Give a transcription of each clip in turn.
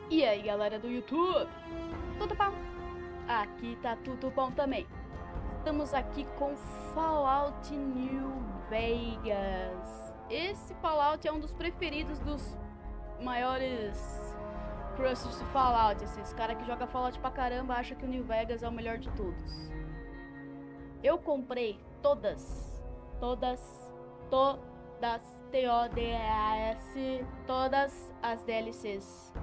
E aí, galera do YouTube, tudo bom? Aqui tá tudo bom também. Estamos aqui com Fallout New Vegas. Esse Fallout é um dos preferidos dos maiores crushes de Fallout. Esses caras que jogam Fallout pra caramba acham que o New Vegas é o melhor de todos. Eu comprei todas, T-O-D-A-S, todas as DLCs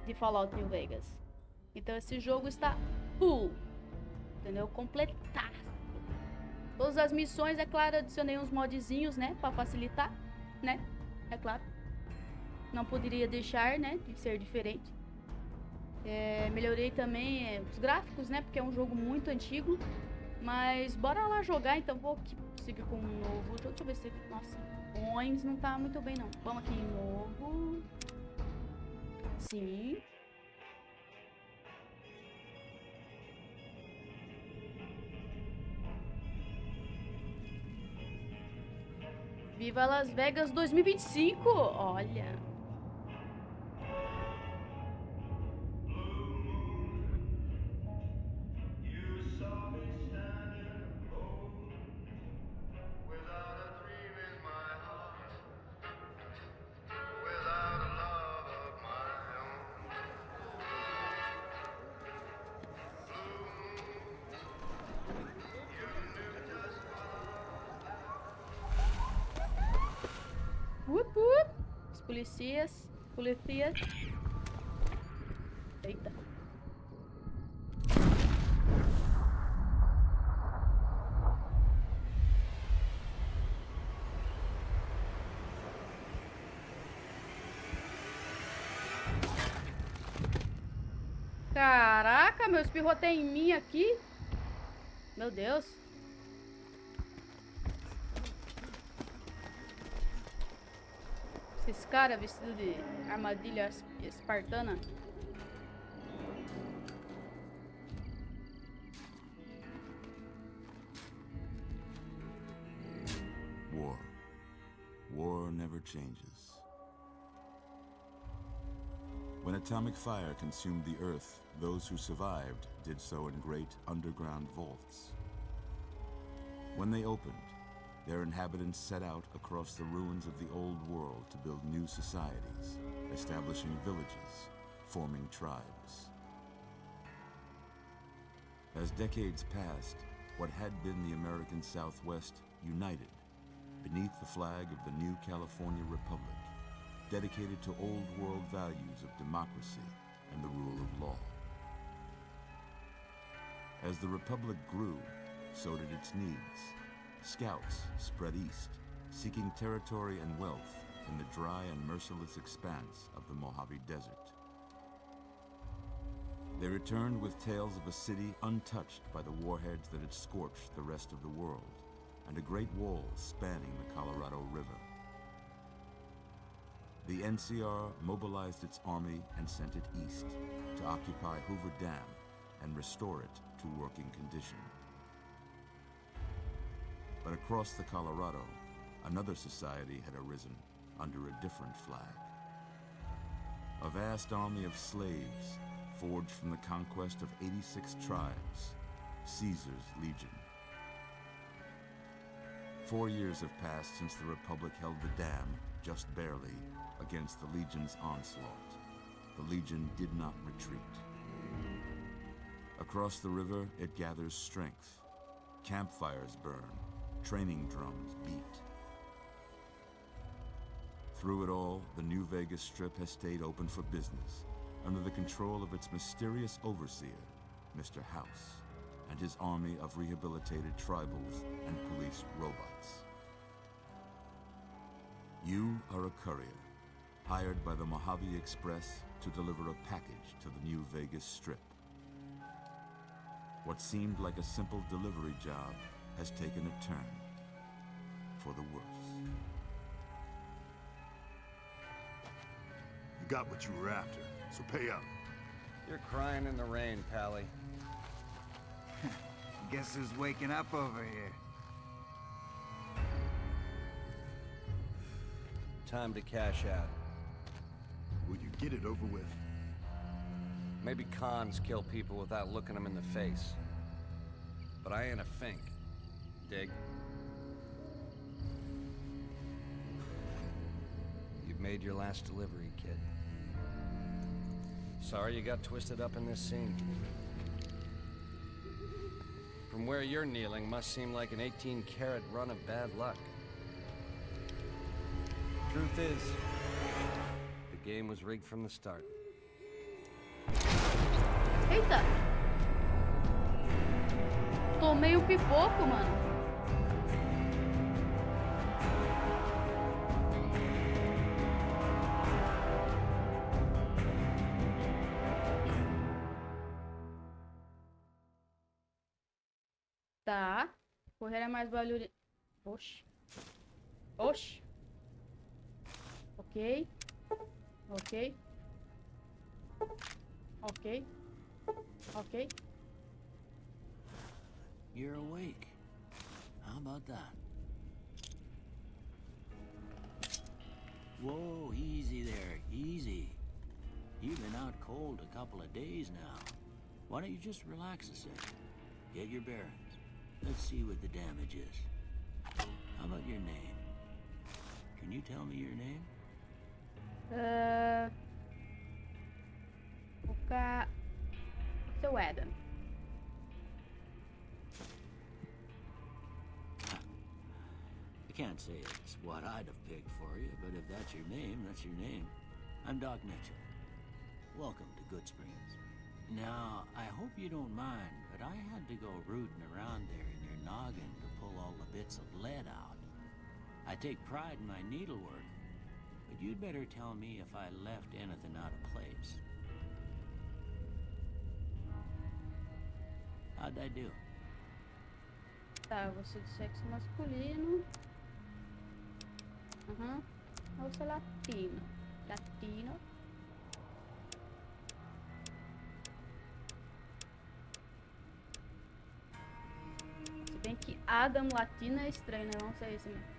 de Fallout New Vegas. Então esse jogo está full, entendeu? Completaço. Todas as missões, é claro, adicionei uns modzinhos, né, para facilitar, né? É claro. Não poderia deixar, né, de ser diferente. Melhorei também os gráficos, né, porque é um jogo muito antigo. Mas bora lá jogar, então vou aqui seguir com um novo. Deixa eu ver se... Nossa, o Oins não tá muito bem, não. Vamos aqui em novo. Sim. Viva Las Vegas 2025! Olha. Os policias. Eita. Caraca, meu espirro até em mim aqui. Meu Deus. Esses caras vestidos de armadilha espartana. War never changes. When atomic fire consumed the Earth, those who survived did so in great underground vaults. When they opened, their inhabitants set out across the ruins of the old world to build new societies, establishing villages, forming tribes. As decades passed, what had been the American Southwest united beneath the flag of the new California Republic, dedicated to old world values of democracy and the rule of law. As the Republic grew, so did its needs. Scouts spread east, seeking territory and wealth in the dry and merciless expanse of the Mojave Desert. They returned with tales of a city untouched by the warheads that had scorched the rest of the world, and a great wall spanning the Colorado River. The NCR mobilized its army and sent it east to occupy Hoover Dam and restore it to working condition. But across the Colorado, another society had arisen under a different flag. A vast army of slaves forged from the conquest of 86 tribes, Caesar's Legion. 4 years have passed since the Republic held the dam, just barely, against the Legion's onslaught. The Legion did not retreat. Across the river, it gathers strength. Campfires burn, training drums beat. Through it all, the New Vegas Strip has stayed open for business, under the control of its mysterious overseer, Mr. House, and his army of rehabilitated tribals and police robots. You are a courier, hired by the Mojave Express to deliver a package to the New Vegas Strip. What seemed like a simple delivery job has taken a turn for the worse. You got what you were after, so pay up. You're crying in the rain, Pally. Guess who's waking up over here? Time to cash out. Will you get it over with? Maybe cons kill people without looking them in the face. But I ain't a fink. Dig? You've made your last delivery, kid. Sorry you got twisted up in this scene. From where you're kneeling must seem like an 18-carat run of bad luck. Truth is, the game was rigged from the start. Eita! Tomei um pipoco, mano. Tá. Correr é mais barulho. Oxi. Oxi. Ok. Ok. Ok. Ok. You're awake. How about that? Whoa, easy there, easy. You've been out cold a couple of days now. Why don't you just relax a second? Get your bearings. Let's see what the damage is. How about your name? Can you tell me your name? Seu Adam. I can't say it's what I'd have picked for you, but if that's your name, that's your name. I'm Doc Mitchell. Welcome to Good Springs. Now, I hope you don't mind, but I had to go rooting around there in your noggin to pull all the bits of lead out. I take pride in my needlework, but you'd better tell me if I left anything out of place. How'd I do? Tá, você de sexo masculino. Aham. Você é latino. Latino. Se bem que Adam latino é estranho, né? Vamos ser isso mesmo.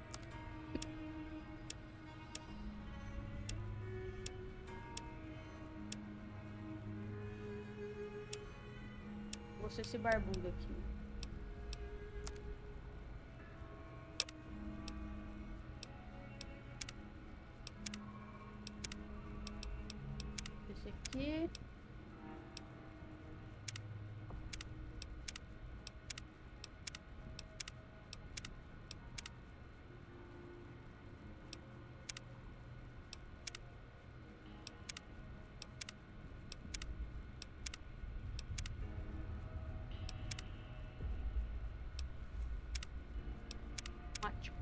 Vou ser esse barbudo aqui. Esse aqui. Ótimo.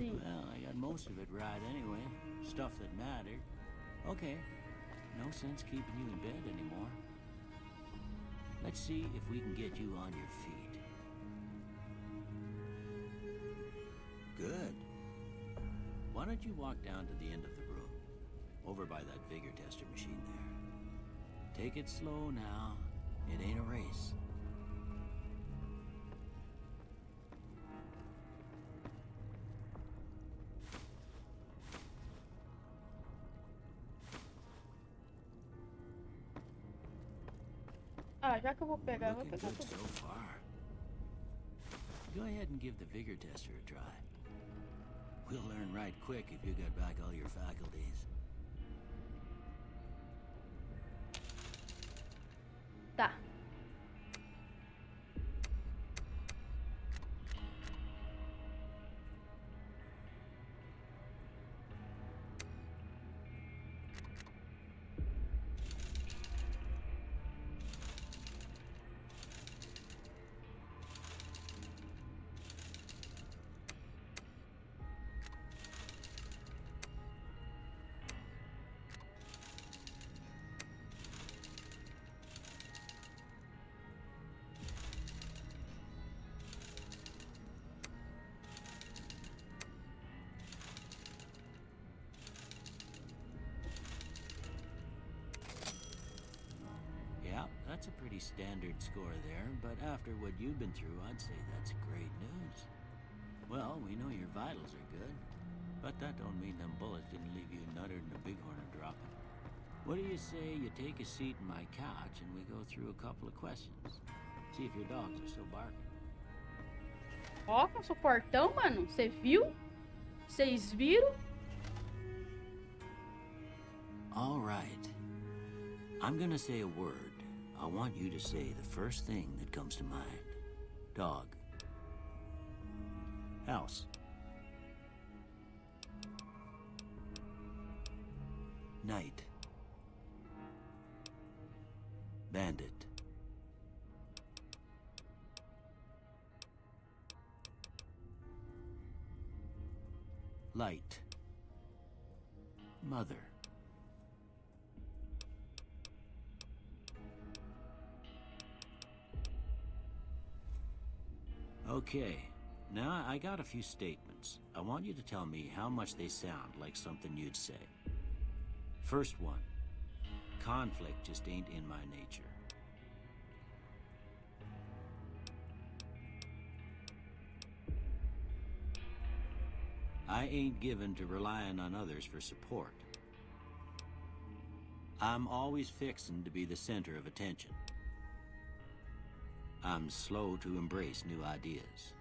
Well, I got most of it right anyway. Stuff that mattered. Okay. No sense keeping you in bed anymore. Let's see if we can get you on your feet. Good. Why don't you walk down to the end of the room? Over by that vigor tester machine there. Take it slow now. It ain't a race. Ah, já que eu vou pegar, eu vou Looking pegar good tudo. so far. Go ahead and give the vigor tester a try. We'll learn right quick if you got back all your faculties. Tá. Yeah, that's a pretty standard score there, but after what you've been through, I'd say that's great news. Well, we know your vitals are good, but that don't mean them bullets didn't leave you nuttered and a bighorn dropping. What do you say you take a seat in my couch and we go through a couple of questions? See if your dogs are still barking. Ó, com seu portão, mano. Você viu? Vocês viram? All right. I'm gonna say a word. I want you to say the first thing that comes to mind. Dog. House. Night. Bandit. Light. Mother. Okay, now I got a few statements. I want you to tell me how much they sound like something you'd say. First one, conflict just ain't in my nature. I ain't given to relying on others for support. I'm always fixin' to be the center of attention. I'm slow to embrace new ideas.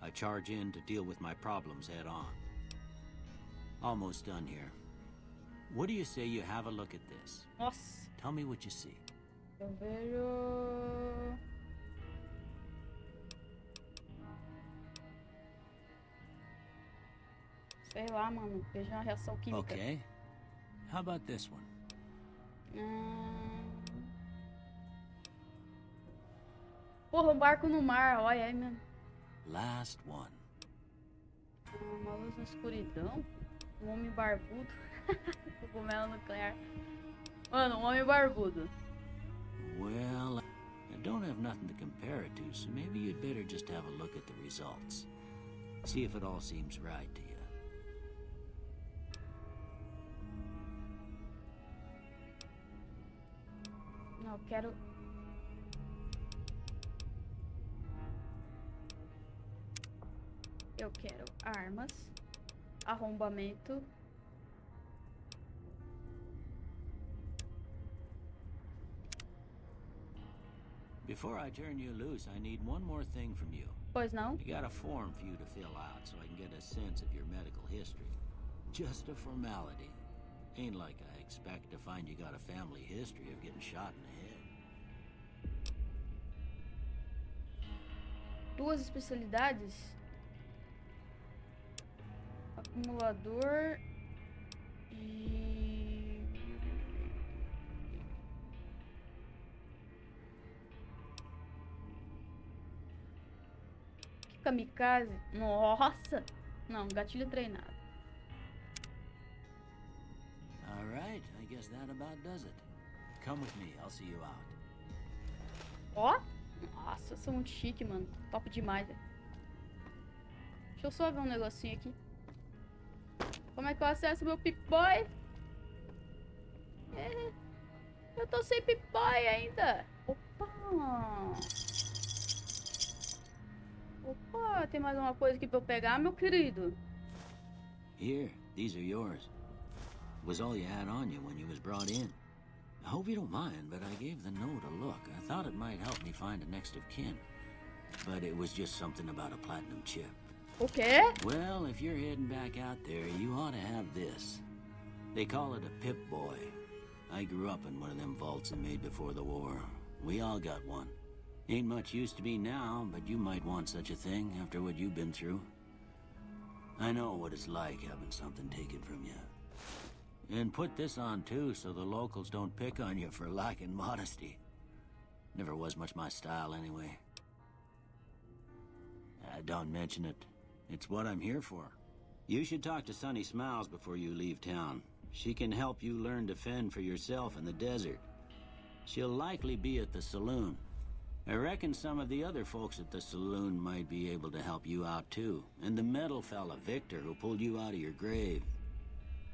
I charge in to deal with my problems head on. Almost done here. What do you say you have a look at this? Nossa. Tell me what you see. Eu vejo... Sei lá, mano. Vejo uma reação química. Okay. How about this one? Porra, um barco no mar. Olha aí, mano. Last one. Uma luz na escuridão. Um homem barbudo. Cogumelo nuclear. Mano, um homem barbudo. Well, I don't have nothing to compare it to, so maybe you'd better just have a look at the results. See if it all seems right to you. Não, quero... Eu quero armas, arrombamento, Before I turn you loose, I need one more thing from you. pois não? I got a form for you to fill out so I can get a sense of your medical history. Just a formality. Ain't like I expect to find you got a family history of getting shot in the head. Duas especialidades. Acumulador e... Kamikaze? Nossa! Não, gatilho treinado. All right, I guess that about does it. Come with me, I'll see you out. Ó! Nossa, eu sou muito chique, mano. Top demais, velho. Deixa eu só ver um negocinho aqui. Como é que eu acesso meu Pip-Boy? Eu tô sem Pip-Boy ainda. Opa! Opa, tem mais uma coisa aqui pra eu pegar, meu querido. Here, these are yours. It was all you had on you when you was brought in. I hope you don't mind, but I gave the note a look. I thought it might help me find a next of kin. But it was just something about a platinum chip. O quê? Well, if you're heading back out there, you ought to have this. They call it a Pip-Boy. I grew up in one of them vaults they made before the war. We all got one. Ain't much use to be now, but you might want such a thing after what you've been through. I know what it's like having something taken from you. And put this on too, so the locals don't pick on you for lacking modesty. Never was much my style anyway. Don't mention it. It's what I'm here for. You should talk to Sunny Smiles before you leave town. She can help you learn to fend for yourself in the desert. She'll likely be at the saloon. I reckon some of the other folks at the saloon might be able to help you out too. And the metal fella, Victor, who pulled you out of your grave.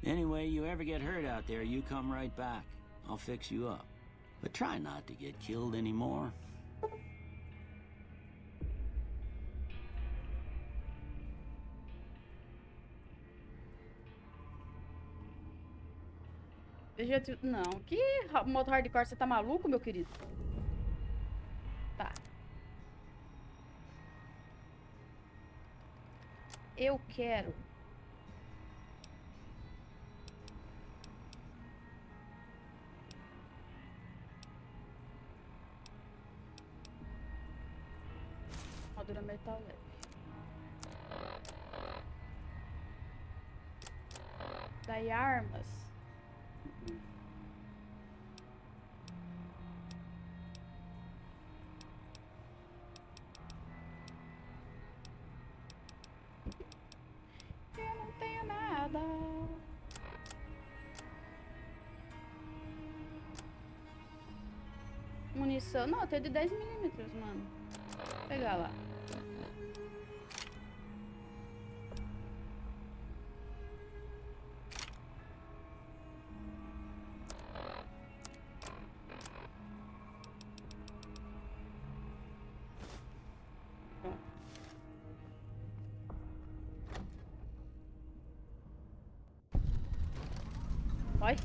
Anyway, you ever get hurt out there, you come right back. I'll fix you up. But try not to get killed anymore. Não, que modo hardcore, você tá maluco, meu querido? Tá. Eu quero. Armadura metal leve. Daí armas. Eu não tenho nada. Munição. Não, eu tenho de 10 milímetros, mano. Vou pegar lá. Vai.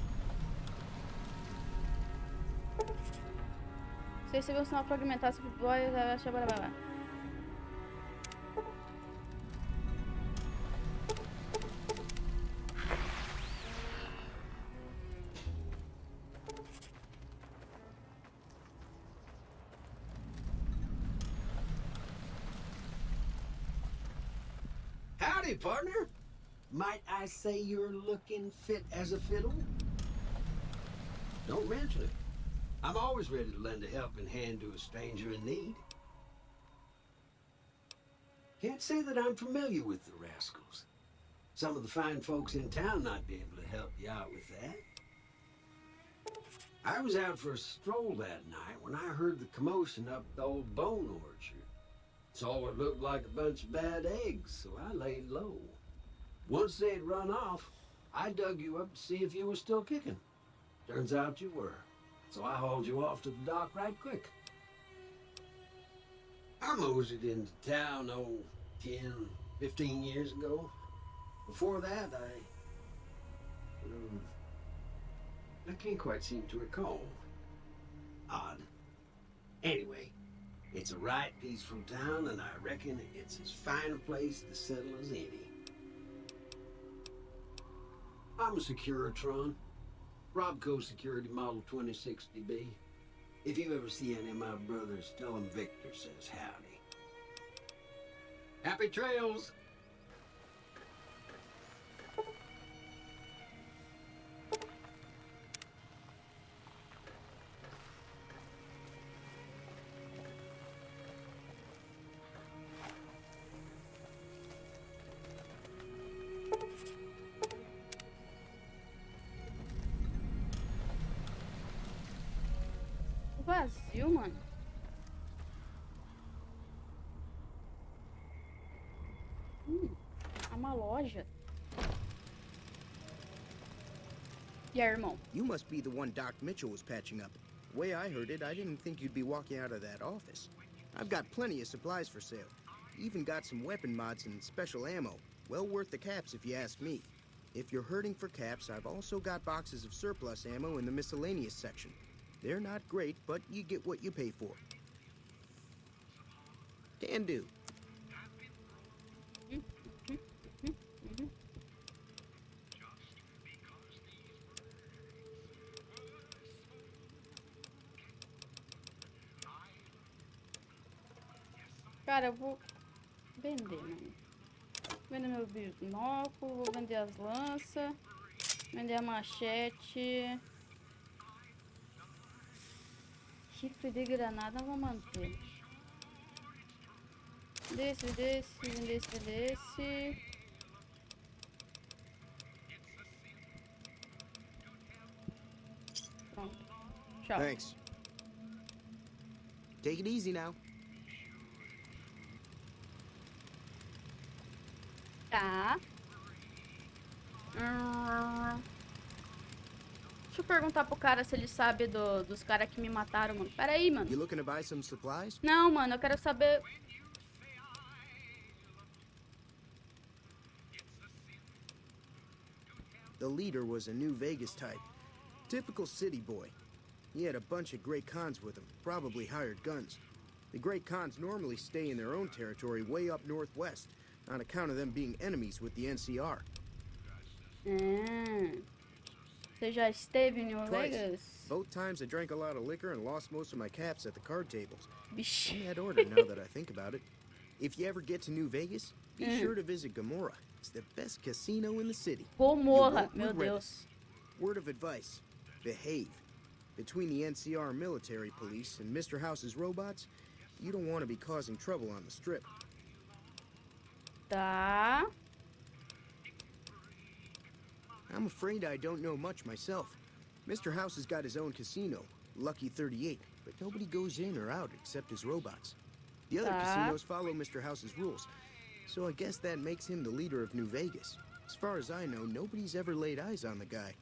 Se receber um sinal fragmentado, se vai lá. Howdy, partner. Might I say you're looking fit as a fiddle? Don't mention it. I'm always ready to lend a helping hand to a stranger in need. Can't say that I'm familiar with the rascals. Some of the fine folks in town might be able to help you out with that. I was out for a stroll that night when I heard the commotion up the old bone orchard. Saw what looked like a bunch of bad eggs, so I laid low. Once they'd run off, I dug you up to see if you were still kicking. Turns out you were, so I hauled you off to the dock right quick. I moseyed into town, 10, 15 years ago. Before that, I can't quite seem to recall. Odd. Anyway, it's a right peaceful town, and I reckon it's as fine a place to settle as any. I'm a Securitron. Robco Security Model 2060B. If you ever see any of my brothers, tell them Victor says howdy. Happy trails! Vazio, mano. É uma loja. E aí, irmão? You must be the one Doc Mitchell was patching up. The way I heard it, I didn't think you'd be walking out of that office. I've got plenty of supplies for sale. Even got some weapon mods and special ammo. Well worth the caps if you ask me. If you're hurting for caps, I've also got boxes of surplus ammo in the miscellaneous section. They're not great, but you get what you pay for. Can do. Cara, eu vou vender, mano. Vender meu binóculo, vou vender as lanças, vender a machete. Rifle de granada eu vou manter. Desse. Pronto. Tchau. Thanks. Take it easy now. Tá. Deixa eu perguntar pro cara se ele sabe dos caras que me mataram, mano. Pera aí, mano. You looking to buy some supplies? Não, mano, eu quero saber... The leader was a New Vegas type. Typical city boy. He had a bunch of Great Khans with him, probably hired guns. The Great Khans normally stay in their own territory way up northwest, on account of them being enemies with the NCR. Você já esteve em New Twice. Vegas? Both times I drank a lot of liquor and lost most of my caps at the card tables. Vixe. In that order, now that I think about it. If you ever get to New Vegas, be sure to visit Gomorrah. It's the best casino in the city. Gomorra, You won't meu regret it. Deus. Word of advice, behave. Between the NCR military police and Mr. House's robots, you don't want to be causing trouble on the strip. Tá. I'm afraid I don't know much myself. Mr. House has got his own casino, Lucky 38, but nobody goes in or out except his robots. The other casinos follow Mr. House's rules, so I guess that makes him the leader of New Vegas. As far as I know, nobody's ever laid eyes on the guy.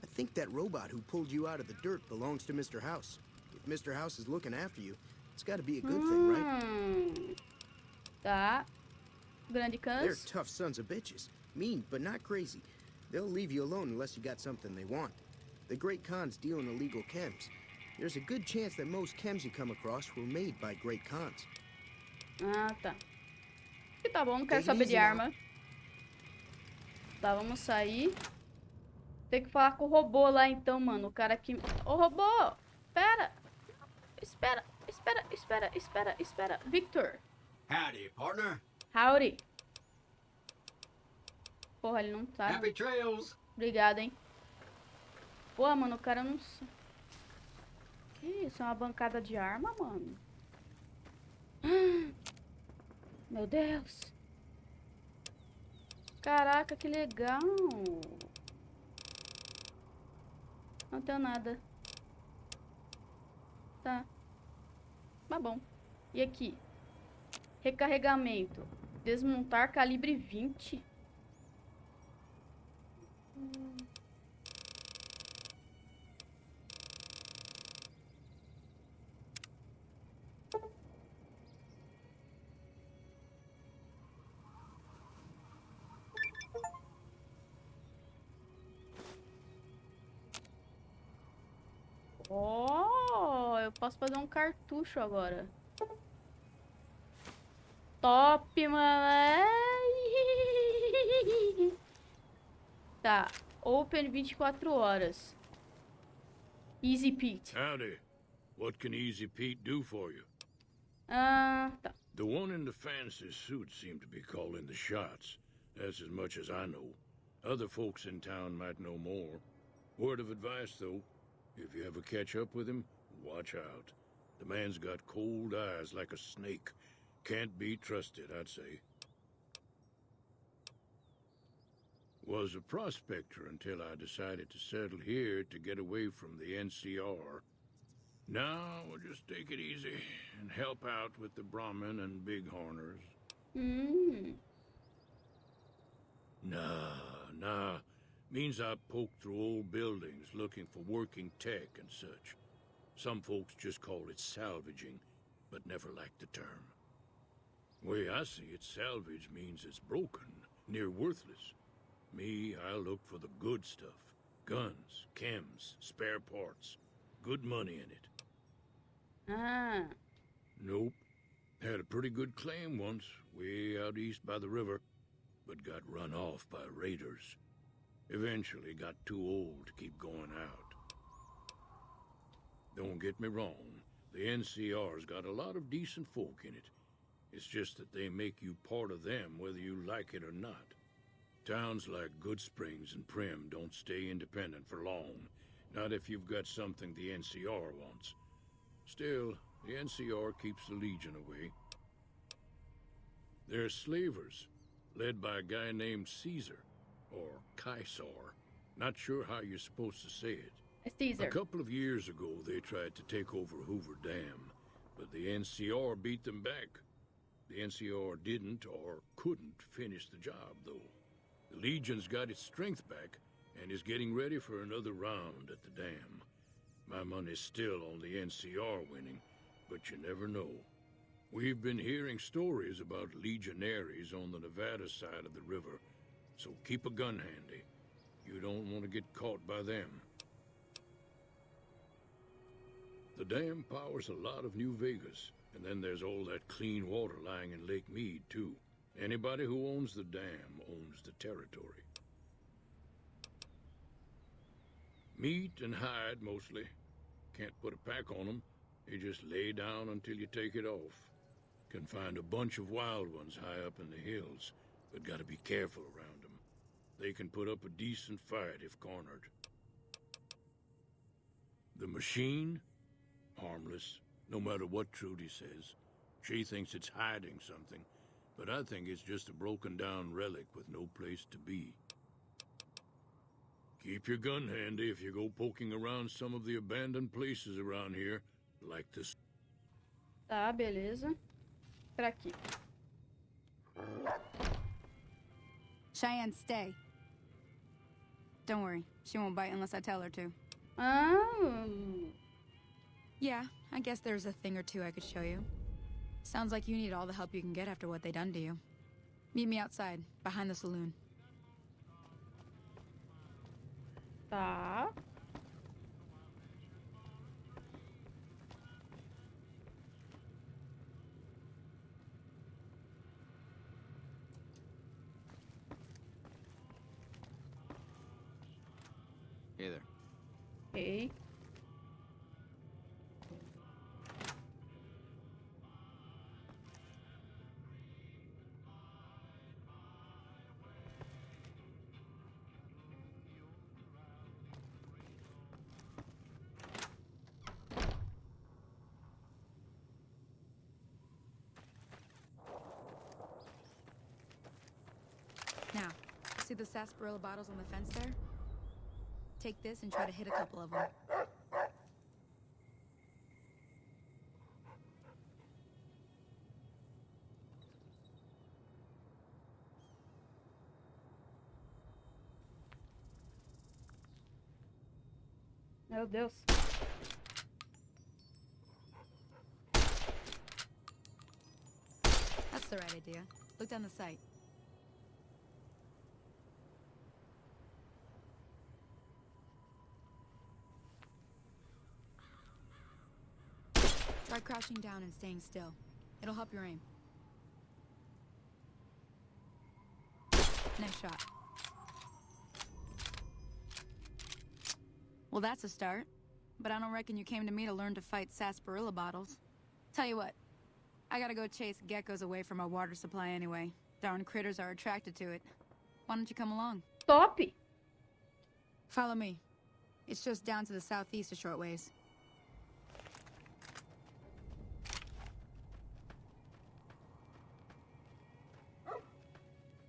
I think that robot who pulled you out of the dirt belongs to Mr. House. If Mr. House is looking after you, it's got to be a good thing, right? Tá. Grande They're Cans. tough sons of bitches. Mean, but not crazy. They'll leave you alone unless you got something they want. The Great Khans deal in illegal chems. There's a good chance that most chems you come across were made by Great Khans. Ah, tá. E tá bom, não quero Take it saber de easy now. arma. Tá, vamos sair. Tem que falar com o robô lá então, mano. O cara que... Ô, robô! Pera! Espera. Victor. Howdy, partner. Howdy. Porra, ele não tá. Happy trails. Obrigado, hein. Pô, mano, o cara não... Que isso? É uma bancada de arma, mano? Meu Deus. Caraca, que legal. Não tenho nada. Tá. Tá bom. E aqui? Recarregamento. Desmontar calibre 20. Oh, eu posso fazer um cartucho agora. Top, mano. Tá. Open 24 horas. Easy Pete. Howdy. What can Easy Pete do for you? Ah, tá. The one in the fancy suit seemed to be calling the shots. That's as much as I know. Other folks in town might know more. Word of advice, though. If you ever catch up with him, watch out. The man's got cold eyes like a snake. Can't be trusted, I'd say. Was a prospector until I decided to settle here to get away from the NCR. Now we'll just take it easy and help out with the Brahmin and Bighorners. Nah. Means I poke through old buildings looking for working tech and such. Some folks just call it salvaging, but never liked the term. Way I see it, salvage means it's broken, near worthless. Me, I look for the good stuff. Guns, chems, spare parts. Good money in it. Ah. Nope. Had a pretty good claim once, way out east by the river, but got run off by raiders. Eventually got too old to keep going out. Don't get me wrong, the NCR's got a lot of decent folk in it. It's just that they make you part of them whether you like it or not. Towns like Goodsprings and Prim don't stay independent for long. Not if you've got something the NCR wants. Still, the NCR keeps the Legion away. They're slavers, led by a guy named Caesar, or Caesar. Not sure how you're supposed to say it. Caesar. A couple of years ago, they tried to take over Hoover Dam, but the NCR beat them back. The NCR didn't or couldn't finish the job, though. The Legion's got its strength back and is getting ready for another round at the dam. My money's still on the NCR winning, but you never know. We've been hearing stories about legionaries on the Nevada side of the river, so keep a gun handy. You don't want to get caught by them. The dam powers a lot of New Vegas, and then there's all that clean water lying in Lake Mead, too. Anybody who owns the dam owns the territory. Meat and hide, mostly. Can't put a pack on them. You just lay down until you take it off. Can find a bunch of wild ones high up in the hills, but gotta be careful around them. They can put up a decent fight if cornered. The machine? Harmless, no matter what Trudy says. She thinks it's hiding something, but I think it's just a broken-down relic with no place to be. Keep your gun handy if you go poking around some of the abandoned places around here, like this. Tá, beleza. Pra aqui. Cheyenne, stay. Don't worry, she won't bite unless I tell her to. Ah. Yeah, I guess there's a thing or two I could show you. Sounds like you need all the help you can get after what they done to you. Meet me outside, behind the saloon. Tá. Hey there. Ok. Now, see the sarsaparilla bottles on the fence there? Take this and try to hit a couple of them. Meu Deus. That's the right idea. Look down the sight. Try crouching down and staying still. It'll help your aim. Nice shot. Well, that's a start. But I don't reckon you came to me to learn to fight sarsaparilla bottles. Tell you what, I gotta go chase geckos away from our water supply anyway. Darn critters are attracted to it. Why don't you come along? Top. Follow me. It's just down to the southeast a short ways.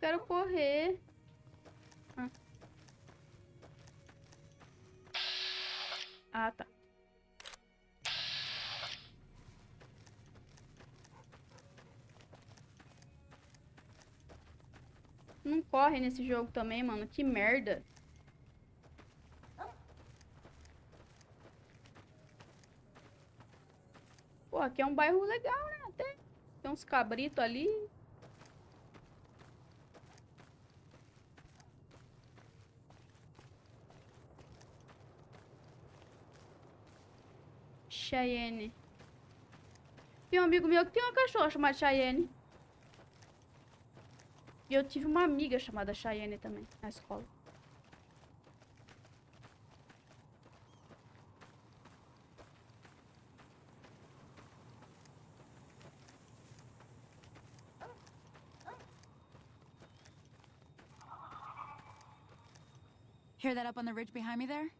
Quero correr. Ah, tá. Não corre nesse jogo também, mano. Que merda. Pô, aqui é um bairro legal, né? Até tem uns cabritos ali. Cheyenne. Tem um amigo meu que tem uma cachorra chamada Cheyenne. E eu tive uma amiga chamada Cheyenne também, na escola. Hear that up on the ridge behind me there?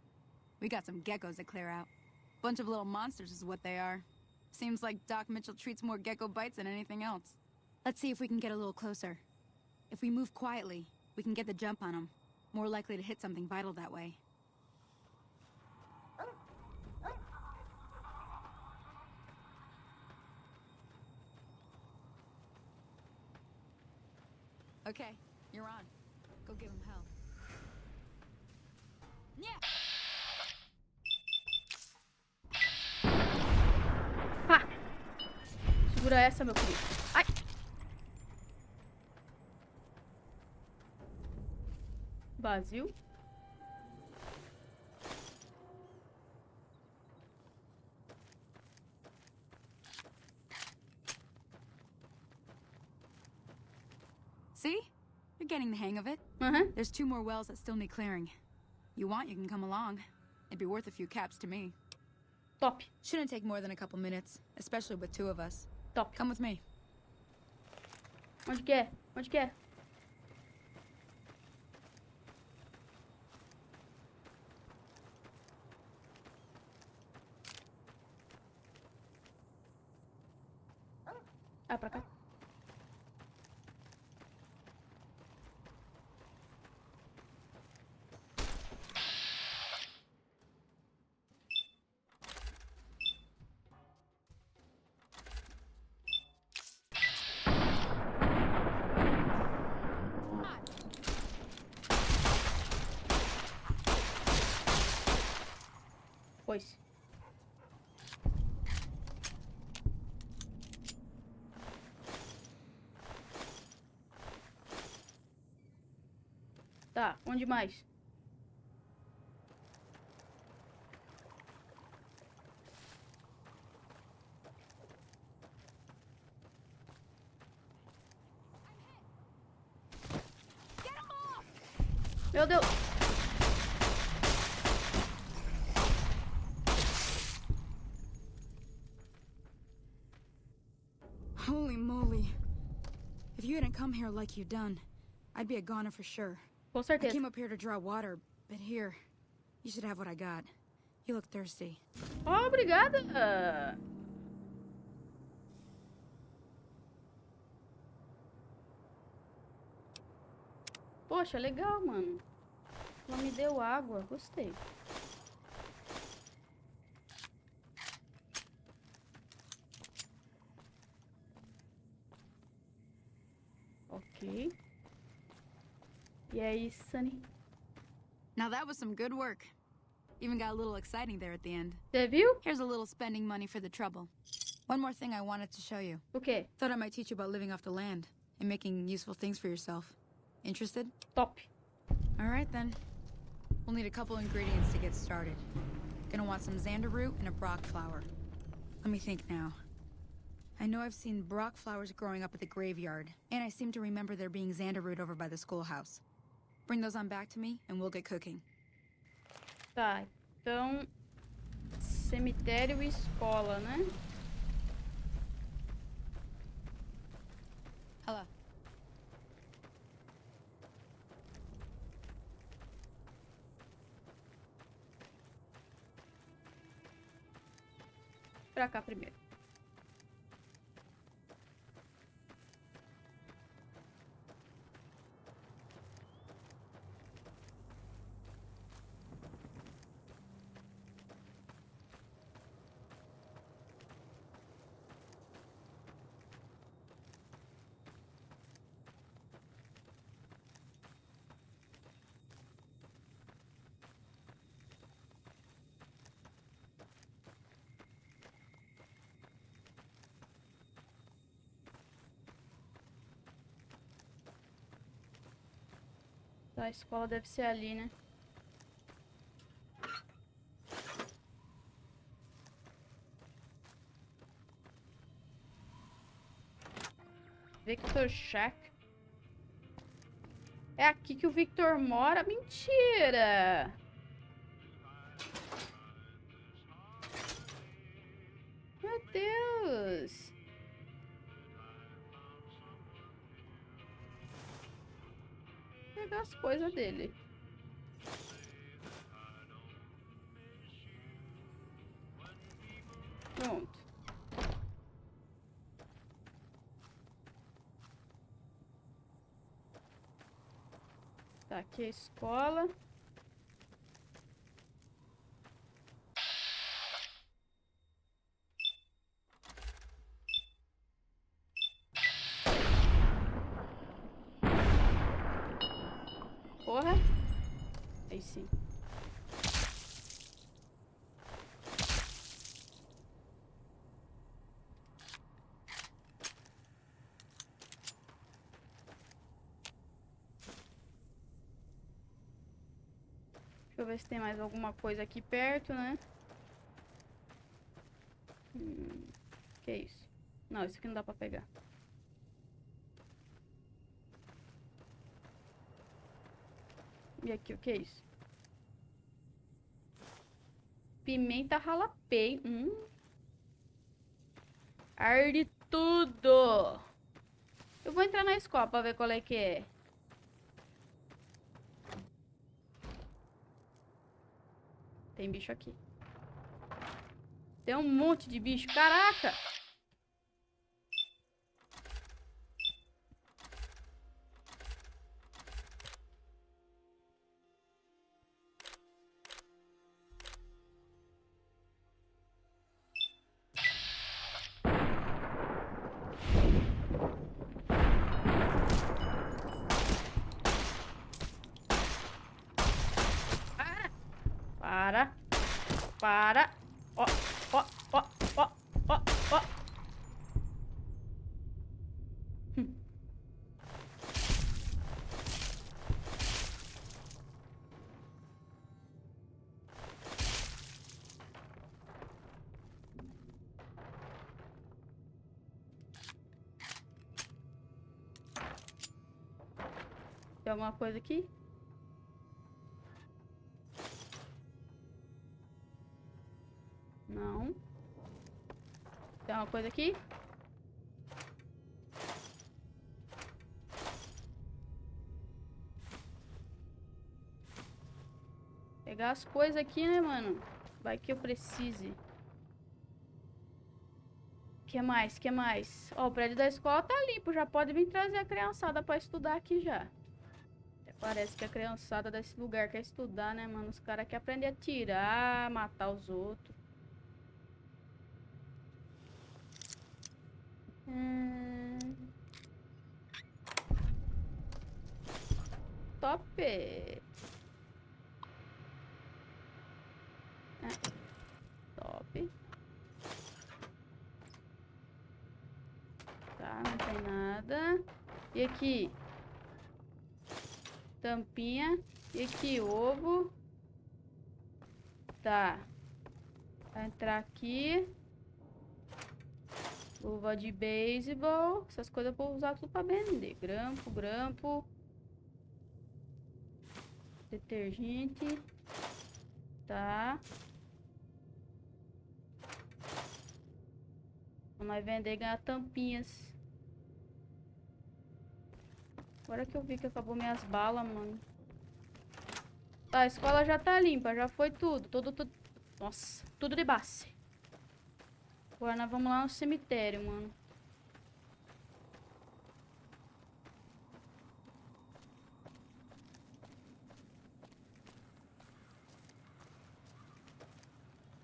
We got some geckos to clear out. Bunch of little monsters is what they are. Seems like Doc Mitchell treats more gecko bites than anything else. Let's see if we can get a little closer. If we move quietly, we can get the jump on them. More likely to hit something vital that way. Okay, you're on. Go give him hell. Yeah. Ha! Segura essa, meu querido. Ai! Vazio. See? You're getting the hang of it. There's 2 more wells that still need clearing. You want, you can come along. It'd be worth a few caps to me. Top. Shouldn't take more than a couple minutes, especially with 2 of us. Top. Come with me. Onde que é? Onde que é? Ah, pra cá. Pois. Tá, onde mais? Meu Deus! Holy moly. If you hadn't come here like you done, I'd be a goner for sure. Com I certeza. came up here to draw water, but here, you should have what I got. You look thirsty. Oh, obrigada! Poxa, legal, mano. Ela me deu água, gostei. Ok. E aí, Sunny? Now that was some good work. Even got a little exciting there at the end. Você viu? Here's a little spending money for the trouble. One more thing I wanted to show you. O quê? Thought I might teach you about living off the land and making useful things for yourself. Interested? Top. All right then. We'll need a couple ingredients to get started. Gonna want some xander root and a brock flower. Let me think now. I know I've seen brock flowers growing up at the graveyard, and I seem to remember there being xander root over by the schoolhouse. Bring those on back to me, and we'll get cooking. Tá, então... Cemitério e escola, né? Hello. Pra cá primeiro. Tá, a escola deve ser ali, né? Victor Shack. É aqui que o Victor mora? Mentira! Meu Deus! Vou pegar as coisas dele. Pronto. Tá aqui a escola. Porra. Aí sim. Deixa eu ver se tem mais alguma coisa aqui perto, né? Que é isso? Não, isso aqui não dá pra pegar. E aqui, o que é isso? Pimenta ralapeio. Arde tudo. Eu vou entrar na escola pra ver qual é que é. Tem bicho aqui. Tem um monte de bicho. Caraca! Para. Ó. Tem alguma coisa aqui? Não. Tem uma coisa aqui? Pegar as coisas aqui, né, mano? Vai que eu precise. Que mais? Que mais? Ó, o prédio da escola tá limpo. Já pode vir trazer a criançada pra estudar aqui já. Até parece que a criançada desse lugar quer estudar, né, mano? Os caras querem aprender a atirar, matar os outros. Top. Top. Tá, não tem nada. E aqui? Tampinha. E aqui, ovo. Tá. Vai entrar aqui. Luva de beisebol. Essas coisas eu vou usar tudo pra vender. Grampo. Detergente. Tá. Vamos vender e ganhar tampinhas. Agora que eu vi que acabou minhas balas, mano. Tá, a escola já tá limpa. Já foi tudo. Tudo. Nossa, tudo de base. Agora nós vamos lá no cemitério, mano.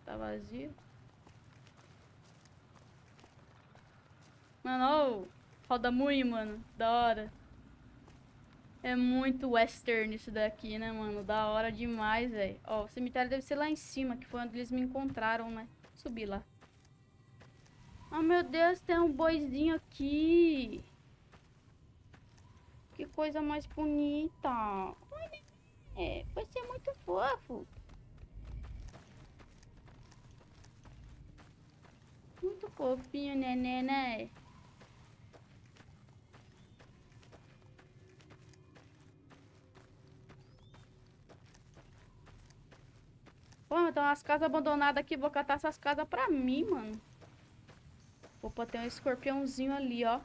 Tá vazio. Mano, roda muito, mano. Da hora. É muito western isso daqui, né, mano? Da hora demais, velho. Ó, o cemitério deve ser lá em cima, que foi onde eles me encontraram, né? Subi lá. Oh, meu Deus, tem um boizinho aqui. Que coisa mais bonita. Olha, vai ser muito fofo. Muito fofinho, né? Pô, então as casas abandonadas aqui, vou catar essas casas pra mim, mano. Opa, tem um escorpiãozinho ali, ó.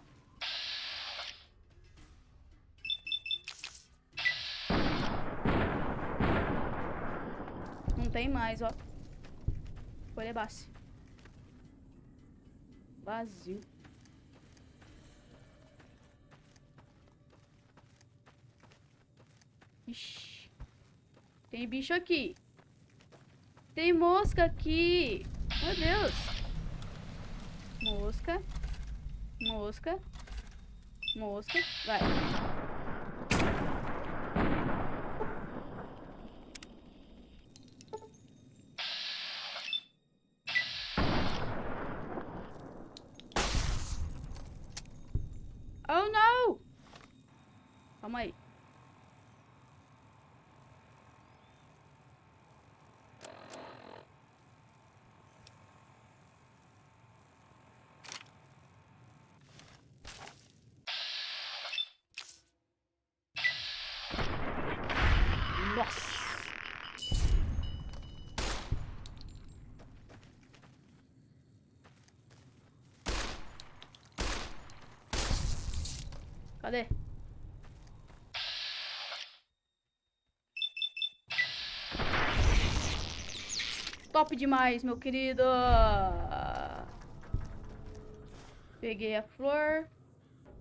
Não tem mais, ó. Folha base. Vazio. Ixi. Tem bicho aqui. Tem mosca aqui. Meu Deus. Mosca. Mosca. Mosca. Vai. Oh, não! Calma aí. Nossa! Cadê? Top demais, meu querido! Peguei a flor.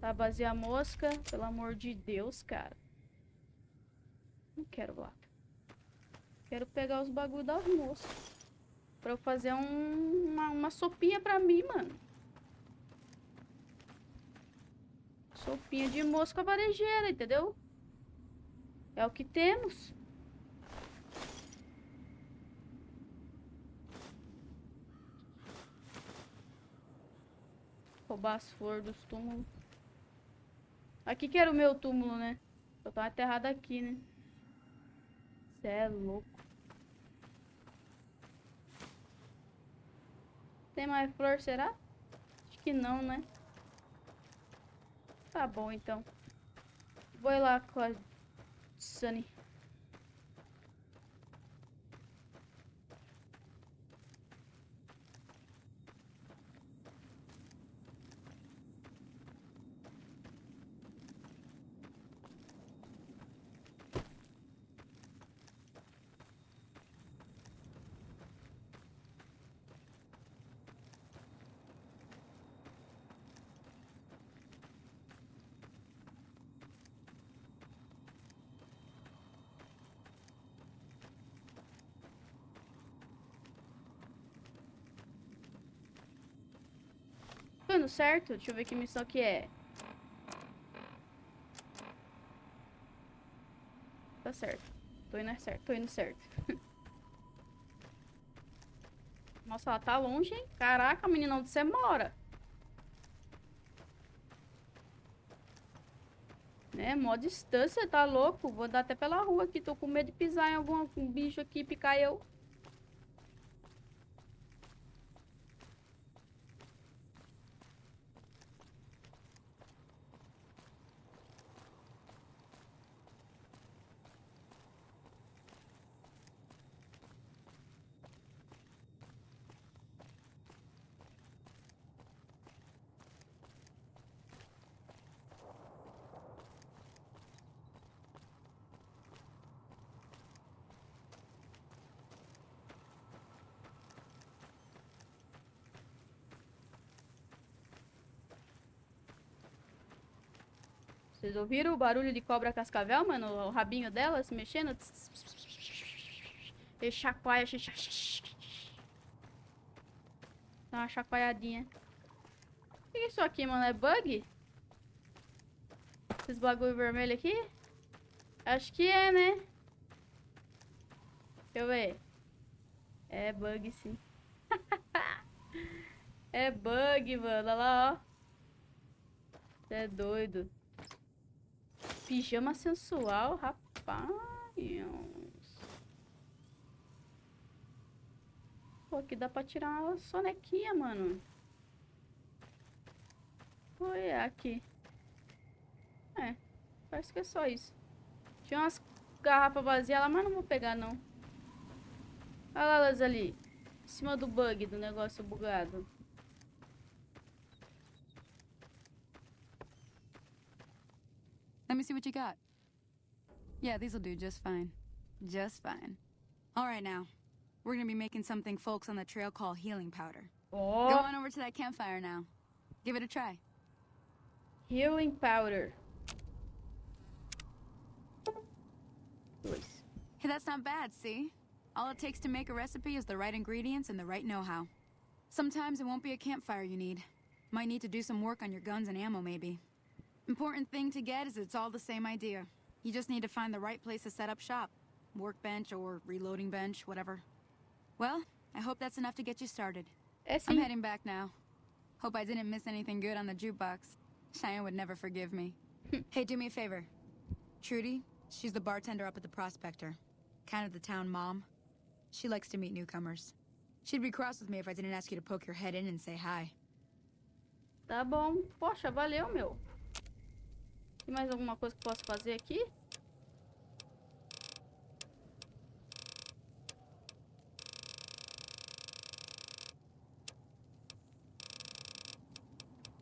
Tá vazia a mosca. Pelo amor de Deus, cara. Não quero lá. Quero pegar os bagulho das moscas. Pra eu fazer uma sopinha pra mim, mano. Sopinha de mosca varejeira, entendeu? É o que temos. Roubar as flores dos túmulos. Aqui que era o meu túmulo, né? Eu tava enterrado aqui, né? Cê é louco. Tem mais flor, será? Acho que não, né? Tá bom, então. Vou ir lá com a Sunny. Tá indo certo? Deixa eu ver que missão que é. Tá certo. Tô indo certo. Tô indo certo. Nossa, ela tá longe, hein? Caraca, menina, onde você mora? Né? Mó distância, tá louco? Vou dar até pela rua aqui. Tô com medo de pisar em algum bicho aqui e picar eu. Vocês ouviram o barulho de cobra cascavel, mano? O rabinho dela se mexendo. E chacoalha. Dá uma chacoalhadinha. O que é isso aqui, mano? É bug? Esses bagulho vermelho aqui? Acho que é, né? Deixa eu ver. É bug, sim. É bug, mano. Olha lá, ó. Você é doido. Pijama sensual, rapaz. Pô, aqui dá pra tirar uma sonequinha, mano. Foi aqui. É, parece que é só isso. Tinha umas garrafas vazias lá, mas não vou pegar, não. Olha lá elas ali. Em cima do bug, do negócio bugado. Let me see what you got. Yeah, these'll do just fine. Just fine. All right, now. We're gonna be making something folks on the trail call healing powder. Oh. Go on over to that campfire now. Give it a try. Healing powder. 2. Hey, that's not bad, see? All it takes to make a recipe is the right ingredients and the right know-how. Sometimes it won't be a campfire you need. Might need to do some work on your guns and ammo, maybe. Important thing to get is it's all the same idea. You just need to find the right place to set up shop. Workbench or reloading bench, whatever. Well, I hope that's enough to get you started. I'm heading back now. Hope I didn't miss anything good on the jukebox. Cheyenne would never forgive me. Hey, do me a favor. Trudy, she's the bartender up at the Prospector. Kind of the town mom. She likes to meet newcomers. She'd be cross with me if I didn't ask you to poke your head in and say hi. Tá bom. Poxa, valeu, meu. Tem mais alguma coisa que posso fazer aqui?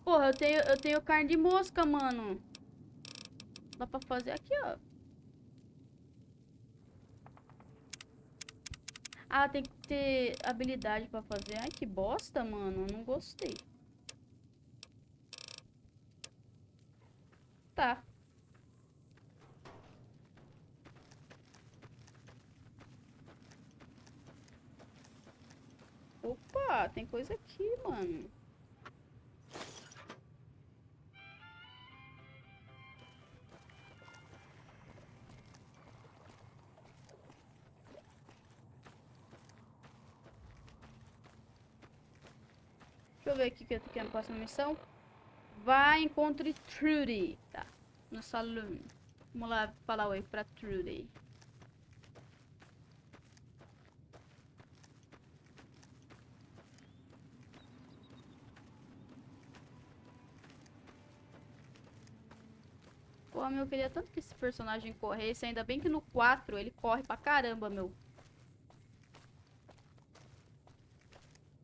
Porra, eu tenho carne de mosca, mano. Dá pra fazer aqui, ó. Ah, tem que ter habilidade pra fazer. Ai, que bosta, mano. Não gostei. Tá. Opa, tem coisa aqui, mano. Deixa eu ver aqui que eu tenho na próxima missão. Vá, encontre Trudy. Tá. No salão. Vamos lá falar oi pra Trudy. Pô, meu, eu queria tanto que esse personagem corresse. Ainda bem que no 4 ele corre pra caramba, meu.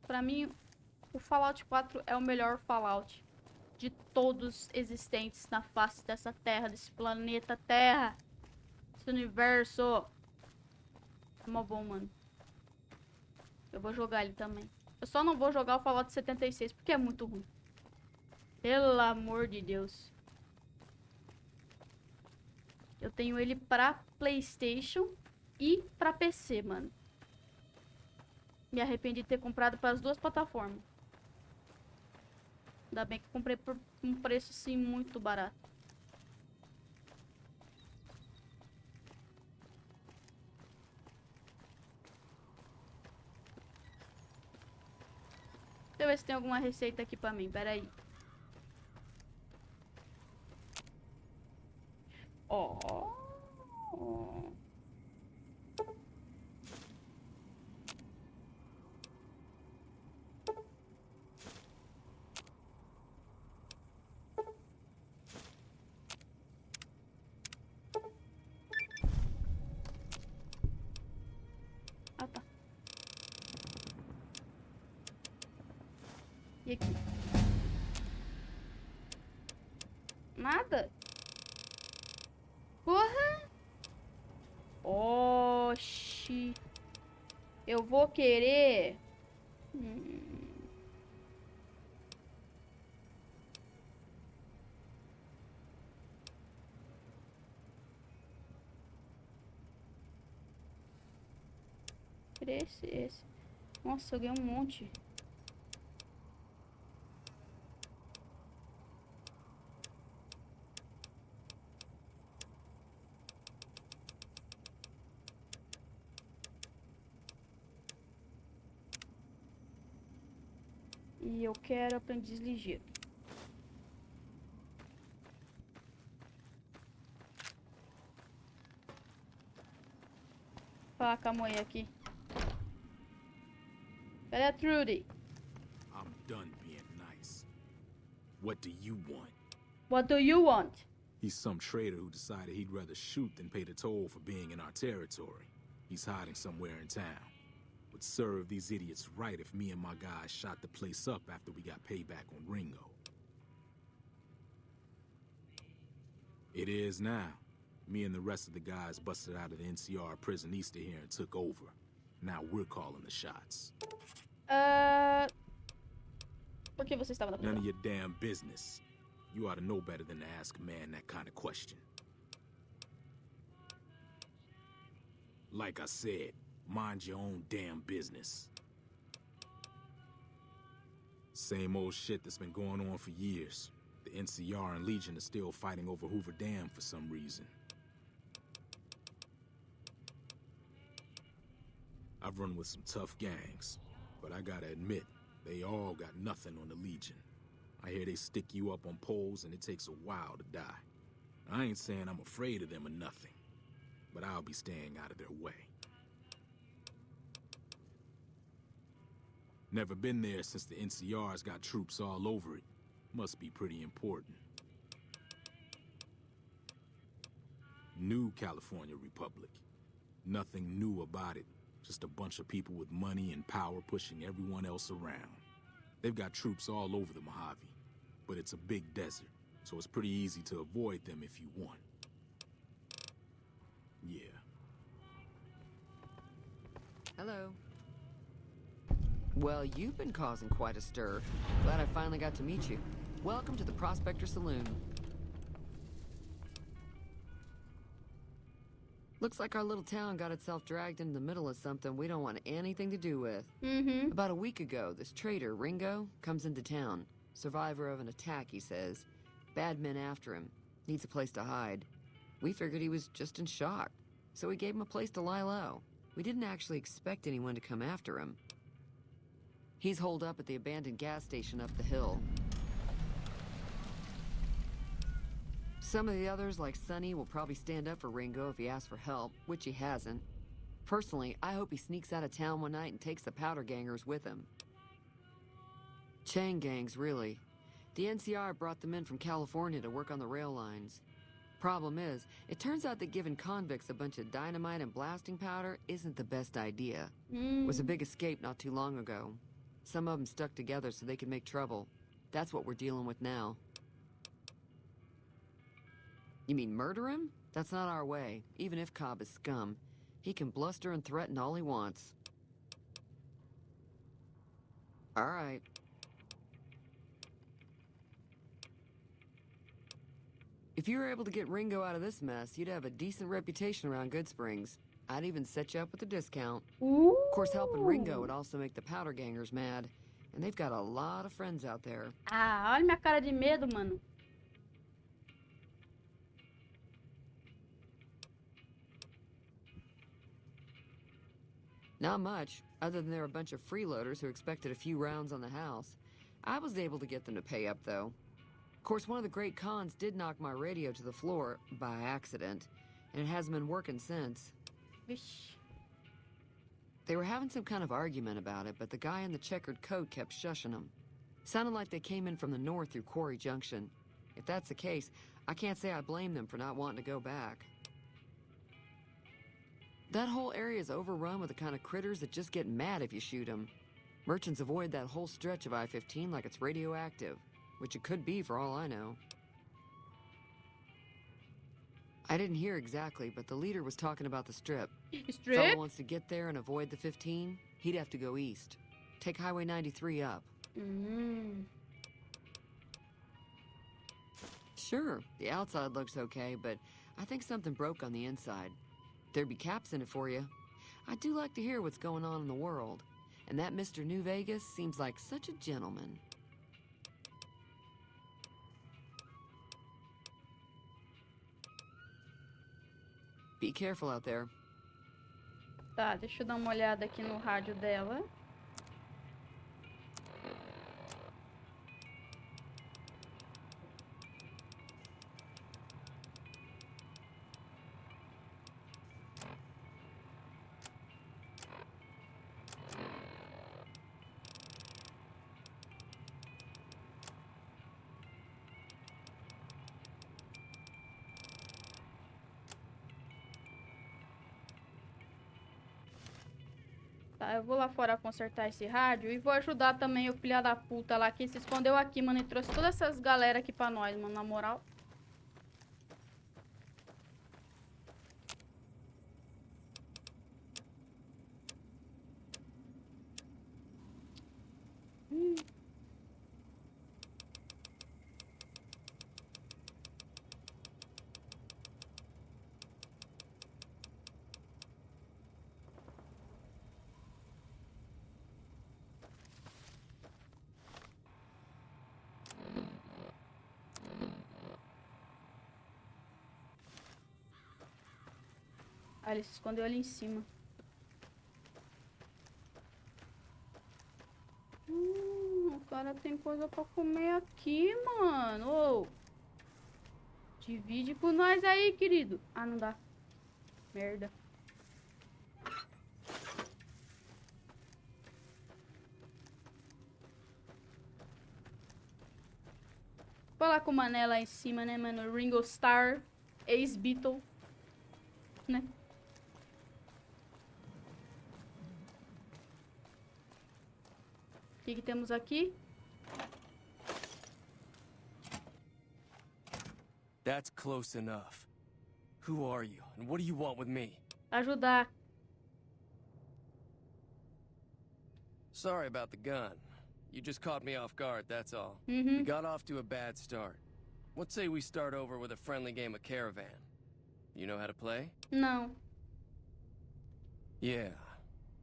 Pra mim, o Fallout 4 é o melhor Fallout de todos existentes na face dessa terra, desse planeta Terra, desse universo. É mó bom, mano. Eu vou jogar ele também. Eu só não vou jogar o Fallout 76 porque é muito ruim. Pelo amor de Deus. Eu tenho ele pra PlayStation e pra PC, mano. Me arrependi de ter comprado para as duas plataformas. Ainda bem que eu comprei por um preço, assim, muito barato. Deixa eu ver se tem alguma receita aqui pra mim. Pera aí. Ó. Ah, tá. E aqui? Nada? Porra! Oxi. Eu vou querer... Esse. Nossa, eu ganhei um monte. E eu quero aprendiz ligeiro. Fala com a mulher aqui. Cadê a Trudy? I'm done being nice. What do you want? What do you want? He's some traitor who decided he'd rather shoot than pay the toll for being in our territory. He's hiding somewhere in town. Would serve these idiots right if me and my guys shot the place up after we got payback on Ringo. It is now. Me and the rest of the guys busted out of the NCR prison east of here and took over. Now we're calling the shots. Por que você estava na None prisão? of your damn business. You ought to know better than to ask a man that kind of question. Like I said, mind your own damn business. Same old shit that's been going on for years. The NCR and Legion are still fighting over Hoover Dam for some reason. I've run with some tough gangs, but I gotta admit, they all got nothing on the Legion. I hear they stick you up on poles and it takes a while to die. I ain't saying I'm afraid of them or nothing, but I'll be staying out of their way. Never been there since the NCR's got troops all over it. Must be pretty important. New California Republic. Nothing new about it. Just a bunch of people with money and power pushing everyone else around. They've got troops all over the Mojave, but it's a big desert, so it's pretty easy to avoid them if you want. Yeah. Hello. Well, you've been causing quite a stir. Glad I finally got to meet you. Welcome to the Prospector Saloon. Looks like our little town got itself dragged into the middle of something we don't want anything to do with. About a week ago, this trader, Ringo, comes into town. Survivor of an attack, he says. Bad men after him. Needs a place to hide. We figured he was just in shock, so we gave him a place to lie low. We didn't actually expect anyone to come after him. He's holed up at the abandoned gas station up the hill. Some of the others, like Sonny, will probably stand up for Ringo if he asks for help, which he hasn't. Personally, I hope he sneaks out of town one night and takes the powder gangers with him. Chain gangs, really. The NCR brought them in from California to work on the rail lines. Problem is, it turns out that giving convicts a bunch of dynamite and blasting powder isn't the best idea. It was a big escape not too long ago. Some of them stuck together so they could make trouble. That's what we're dealing with now. You mean murder him? That's not our way, even if Cobb is scum. He can bluster and threaten all he wants. All right. If you were able to get Ringo out of this mess, you'd have a decent reputation around Good Springs. I'd even set you up with a discount. Of course, helping Ringo would also make the powder gangers mad. And they've got a lot of friends out there. Ah, olha minha cara de medo, mano. Not much, other than there were a bunch of freeloaders who expected a few rounds on the house. I was able to get them to pay up, though. Of course, one of the great cons did knock my radio to the floor, by accident, and it hasn't been working since. Vixe. They were having some kind of argument about it, but the guy in the checkered coat kept shushing them. Sounded like they came in from the north through Quarry Junction. If that's the case, I can't say I blame them for not wanting to go back. That whole area is overrun with the kind of critters that just get mad if you shoot them. Merchants avoid that whole stretch of I-15 like it's radioactive, which it could be for all I know. I didn't hear exactly, but the leader was talking about the strip. Strip? Fellow wants to get there and avoid the 15, he'd have to go east. Take Highway 93 up. Sure, the outside looks okay, but I think something broke on the inside. There'd be caps in it for you. I do like to hear what's going on in the world. And that Mr. New Vegas seems like such a gentleman. Be careful out there. Tá, deixa eu dar uma olhada aqui no rádio dela. Tá, eu vou lá fora consertar esse rádio e vou ajudar também o filho da puta lá que se escondeu aqui, mano, e trouxe todas essas galera aqui pra nós, mano, na moral. Ah, ele se escondeu ali em cima. O cara tem coisa pra comer aqui, mano. Ô, divide com nós aí, querido. Ah, não dá. Merda. Falar com o mané lá em cima, né, mano? Ringo Starr, ex-Beatle, né? O que temos aqui? That's close enough. Who are you, and what do you want with me? Ajudar. Sorry about the gun. You just caught me off guard, that's all. Mm-hmm. We got off to a bad start. Let's say we start over with a friendly game of Caravan. You know how to play? No. Yeah.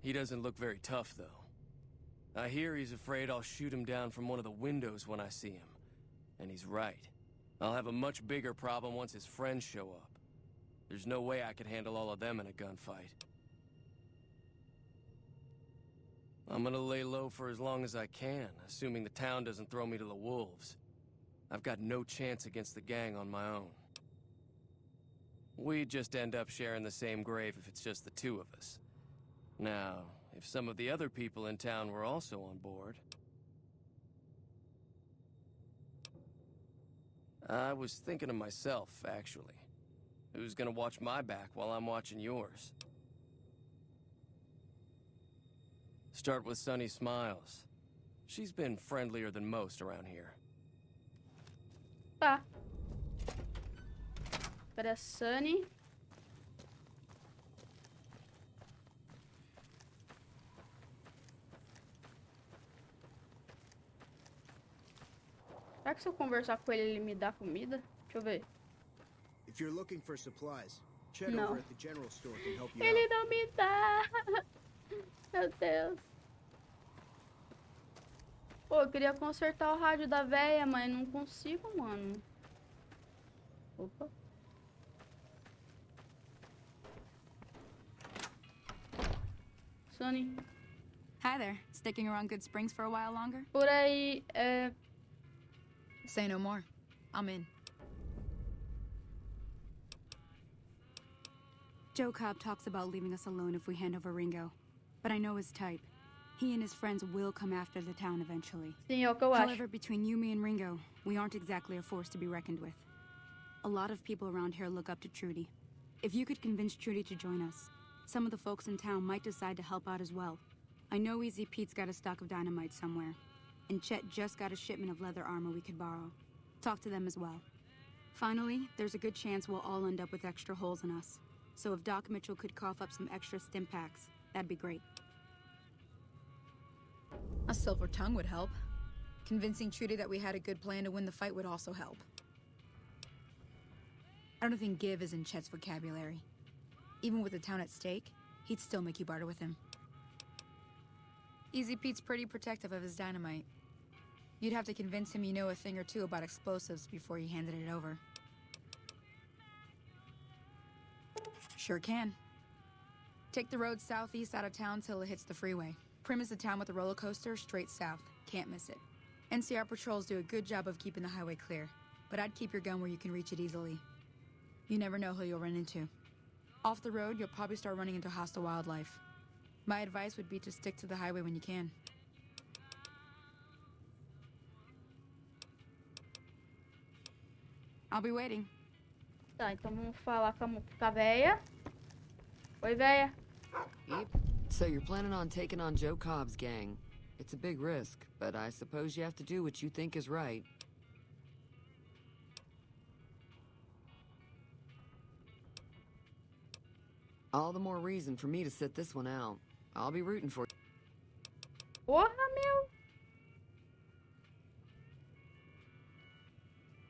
He doesn't look very tough, though. I hear he's afraid I'll shoot him down from one of the windows when I see him. And he's right. I'll have a much bigger problem once his friends show up. There's no way I could handle all of them in a gunfight. I'm gonna lay low for as long as I can, assuming the town doesn't throw me to the wolves. I've got no chance against the gang on my own. We'd just end up sharing the same grave if it's just the two of us. Now, if some of the other people in town were also on board... I was thinking of myself, actually. Who's gonna watch my back while I'm watching yours? Start with Sunny Smiles. She's been friendlier than most around here. Tá. Para Sunny. Será que se eu conversar com ele me dá comida? Deixa eu ver. If you're looking for supplies, Chet No. over at the general store can help you Ele out. não me dá. Meu Deus. Pô, eu queria consertar o rádio da véia, mas não consigo, mano. Opa. Sunny. Hi there. Sticking around Good Springs for a while longer? Por aí, Say no more. I'm in. Joe Cobb talks about leaving us alone if we hand over Ringo. But I know his type. He and his friends will come after the town eventually. Sim, é o que eu acho. However, between you, me, and Ringo, we aren't exactly a force to be reckoned with. A lot of people around here look up to Trudy. If you could convince Trudy to join us, some of the folks in town might decide to help out as well. I know Easy Pete's got a stock of dynamite somewhere, and Chet just got a shipment of leather armor we could borrow. Talk to them as well. Finally, there's a good chance we'll all end up with extra holes in us. So if Doc Mitchell could cough up some extra stim packs, that'd be great. A silver tongue would help. Convincing Trudy that we had a good plan to win the fight would also help. I don't think give is in Chet's vocabulary. Even with the town at stake, he'd still make you barter with him. Easy Pete's pretty protective of his dynamite. You'd have to convince him you know a thing or two about explosives before you handed it over. Sure can. Take the road southeast out of town till it hits the freeway. Premise the town with a roller coaster straight south. Can't miss it. NCR patrols do a good job of keeping the highway clear, but I'd keep your gun where you can reach it easily. You never know who you'll run into. Off the road, you'll probably start running into hostile wildlife. My advice would be to stick to the highway when you can. I'll be waiting. Tá, então vamos falar com a véia. Oi, véia. Yep. So you're planning on taking on Joe Cobb's gang. It's a big risk, but I suppose you have to do what you think is right. All the more reason for me to sit this one out. I'll be rooting for you. Porra, meu.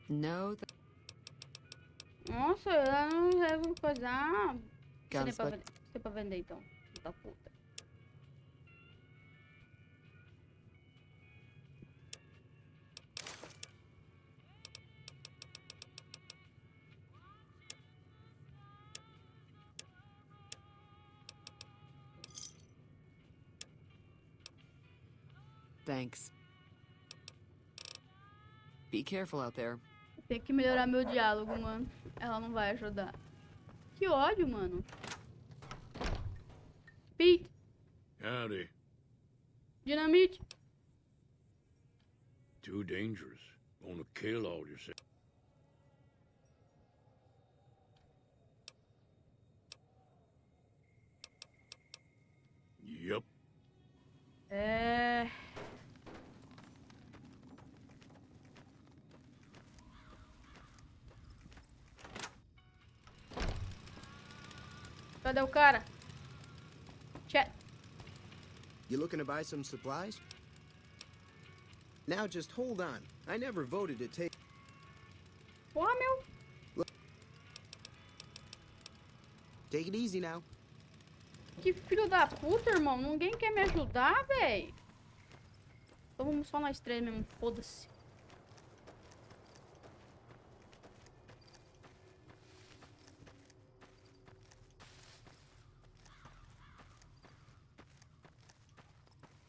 No, Nossa, ela não deve coisar. Você Guns, tem but- pra vender, então. Da puta. Thanks. Be careful out there. Tem que melhorar meu diálogo, mano. Ela não vai ajudar. Que ódio, mano. Pi. Howdy. Dinamite. Too dangerous. Wanna kill all yourself. Yup. É... Cadê o cara? Chat. You looking to buy some supplies? Now just hold on. I never voted to take... Porra, meu. Take it easy now. Que filho da puta, irmão. Ninguém quer me ajudar, véi. Então vamos só nós três mesmo. Foda-se.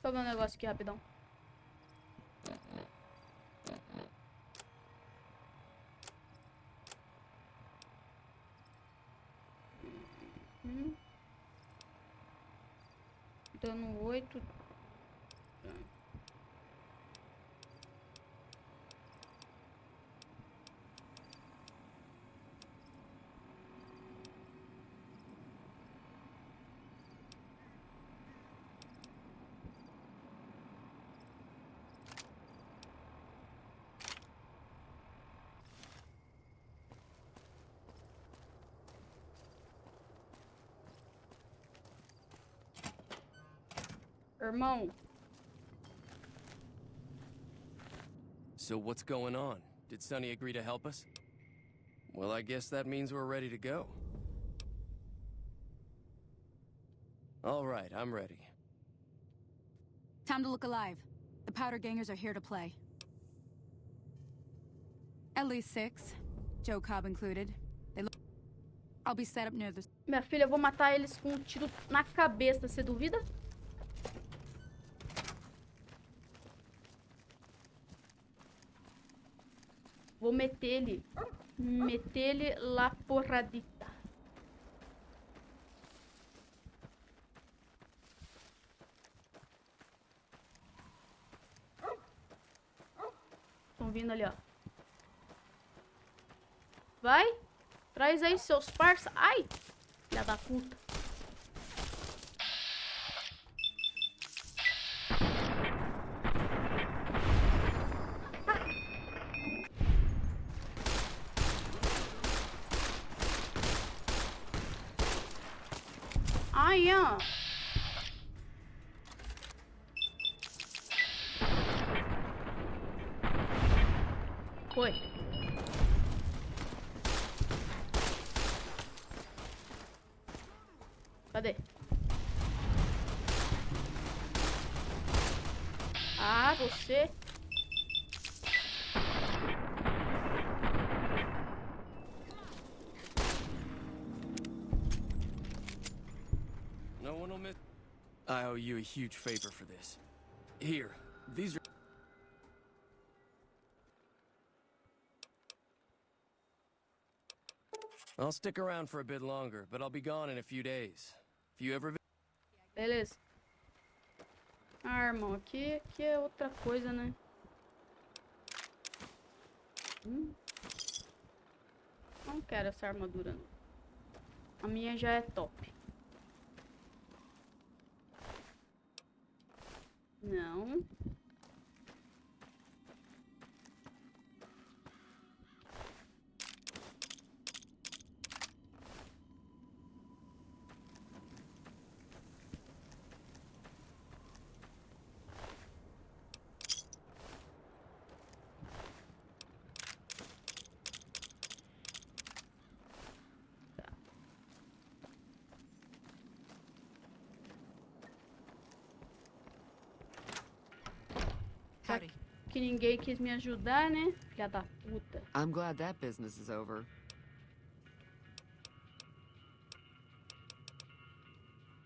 Deixa eu ver um negócio aqui rapidão. Dano 8. Irmão. So what's going on? Did Sonny agree to help us? Well, I guess that means we're ready to go. All right, I'm ready. Time to look alive. The powder gangers are here to play. At least 6, Joe Cobb included. I'll be set up near the... Minha filha, eu vou matar eles com um tiro na cabeça, você duvida? Vou meter ele. Meter ele lá porradita. Estão vindo ali, ó. Vai. Traz aí seus parça. Ai. Filha da puta. Ai, ó. Foi. Cadê? Ah, você. No one will miss. I owe you a huge favor for this. Here, these are... I'll stick around for a bit longer, but I'll be gone in a few days. If you ever... Beleza. Ah, irmão, aqui é outra coisa, né? Não quero essa armadura, não. A minha já é top. Não. Howdy. Que ninguém quis me ajudar, né? Filha da puta. I'm glad that business is over.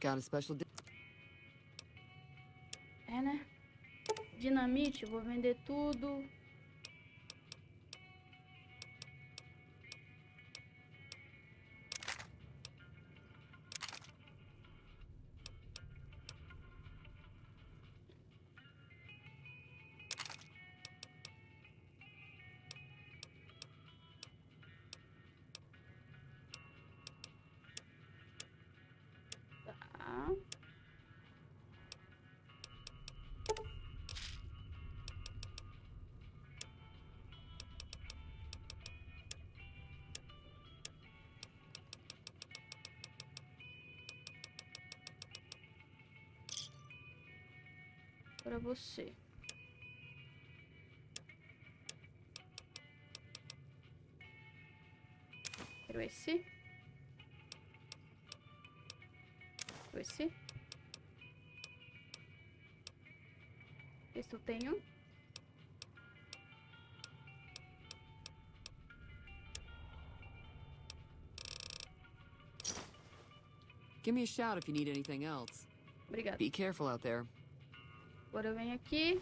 Got a special... É, né? Dinamite, eu vou vender tudo. Tá. Para você. Quero esse. Esse. Esse eu tenho. Give me a shout if you need anything else. Obrigada. Be careful out there. Agora eu venho aqui.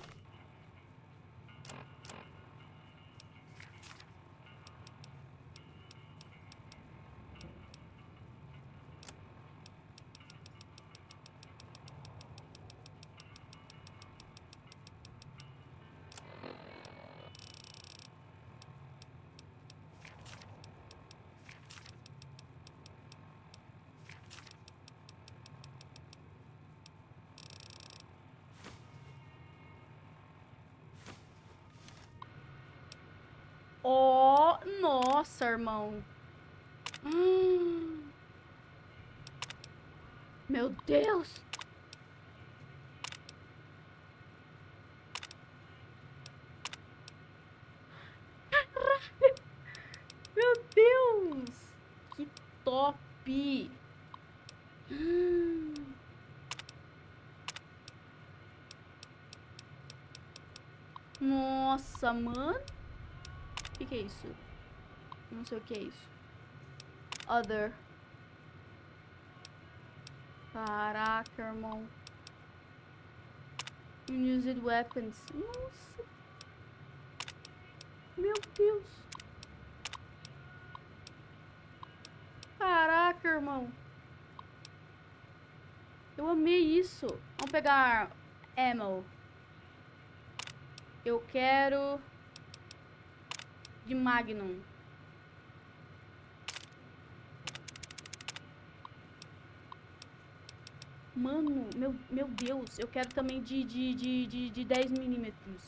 Oh, nossa, irmão. Meu Deus. Caralho. Meu Deus. Que top. Nossa, mano. O que é isso? Não sei o que é isso. Other. Caraca, irmão. Unused weapons. Nossa. Meu Deus. Caraca, irmão. Eu amei isso. Vamos pegar ammo. Eu quero... de Magnum. Mano, meu Deus. Eu quero também de 10 milímetros.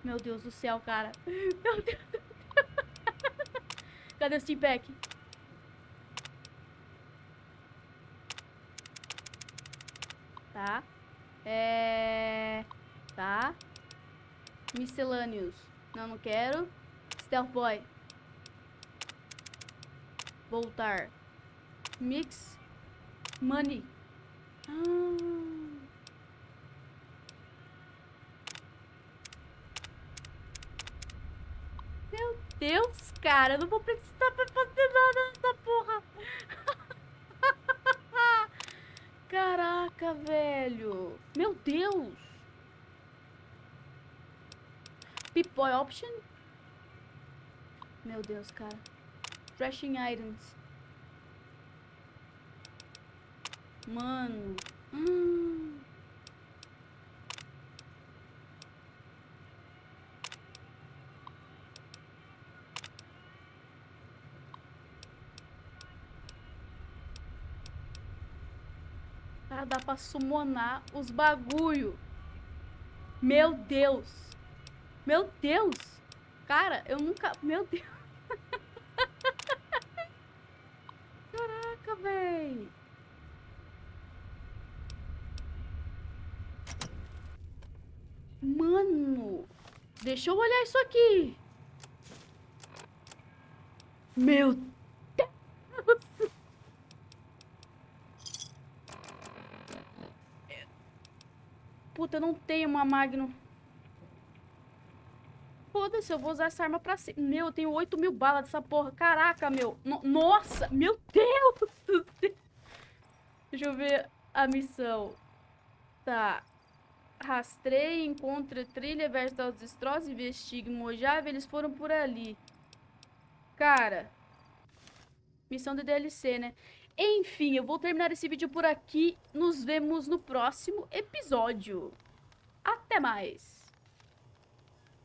Meu Deus do céu, cara. Meu Deus. Cadê o Steam Pack? Tá. Tá. Miscellaneous. Não quero. Stealth Boy. Voltar. Mix. Money. Meu Deus, cara. Eu não vou precisar pra fazer nada nessa porra. Caraca, velho. Meu Deus. Pip-Boy Option? Meu Deus, cara. Thrashing Items. Mano. Cara, dá pra summonar os bagulho. Meu Deus. Meu Deus. Cara, eu nunca... Meu Deus. Caraca, véi. Mano. Deixa eu olhar isso aqui. Meu Deus. Puta, eu não tenho uma Magnum. Foda-se, eu vou usar essa arma pra cima. Meu, eu tenho 8.000 balas dessa porra. Caraca, meu. Nossa, meu Deus do céu. Deixa eu ver a missão. Tá. Rastreie, encontre trilha, versus os destroços, investigue Mojave. Eles foram por ali. Cara, missão de DLC, né? Enfim, eu vou terminar esse vídeo por aqui. Nos vemos no próximo episódio. Até mais!